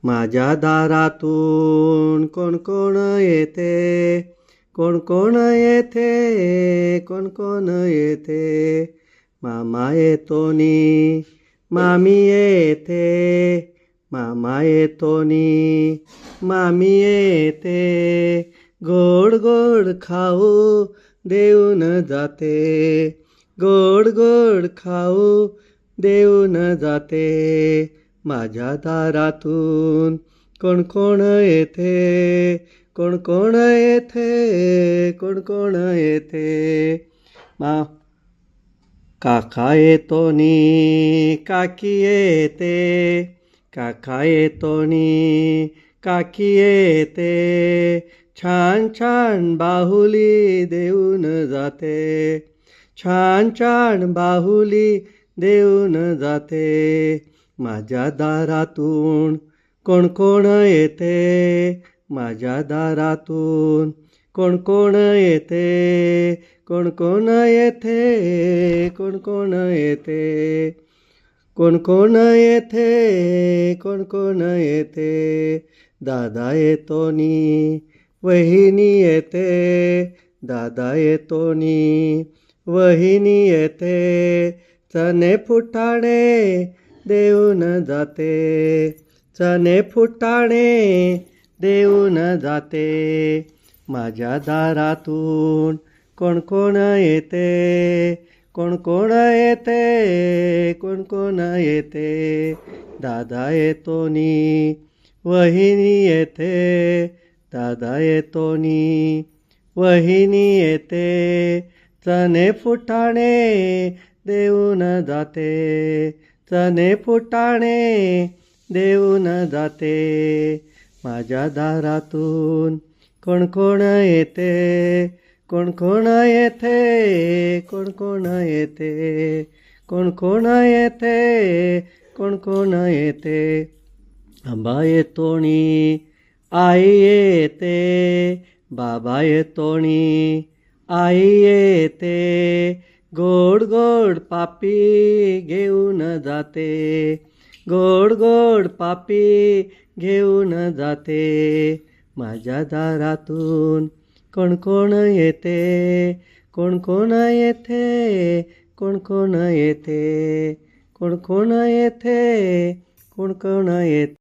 माझ्या दारातून कोण कोण येते, कोण कोण येते, कोण कोण येते. मामा येतोनी मामी येते, मामा येतोनी मामी येते. गोड गोड खाऊ देऊन जाते, गोड गोड खाऊ देऊन जाते. माझ्या दारातून कोण कोण येते, कोण कोण येते, कोण कोण येते. काका येतोनी काकी येते, काका येतोनी काकी येते. छान छान बाहुली देऊन जाते, छान छान बाहुली देऊन जाते. माझ्या दारातून कोण कोण येते, माझ्या दारातून कोण कोण येते, कोण कोण येते, कोण कोण येते. कोण कोण येते, कोण कोण येते. दादा येतोनी वहिनी येते, दादा येतोनी वहिनी येते. चणे फुटाणे देऊन जाते, चणे फुटाणे देऊन जाते. माझ्या दारातून कोण कोण येते, कोण कोण येते, कोण कोण येते. दादा येतोनी वहिनी येते, दादा येतोनी वहिनी येते. चणे फुटाणे देऊन जाते, चणे फुटाणे देऊन जाते. माझ्या दारातून कोण कोण येते, कोण कोण येते, कोण कोण येते, कोण कोण येते, कोण कोण येते. आंबा येतोनी आई येते, बाबा येतोनी आई येते. गोड गोड पापी घेऊन जाते, गोड गोड पापी घेऊन जाते. माझ्या दारातून कोण कोण येते, कोण कोण येते, कोण कोण येते, कोण कोण येते, कोण कोण येते.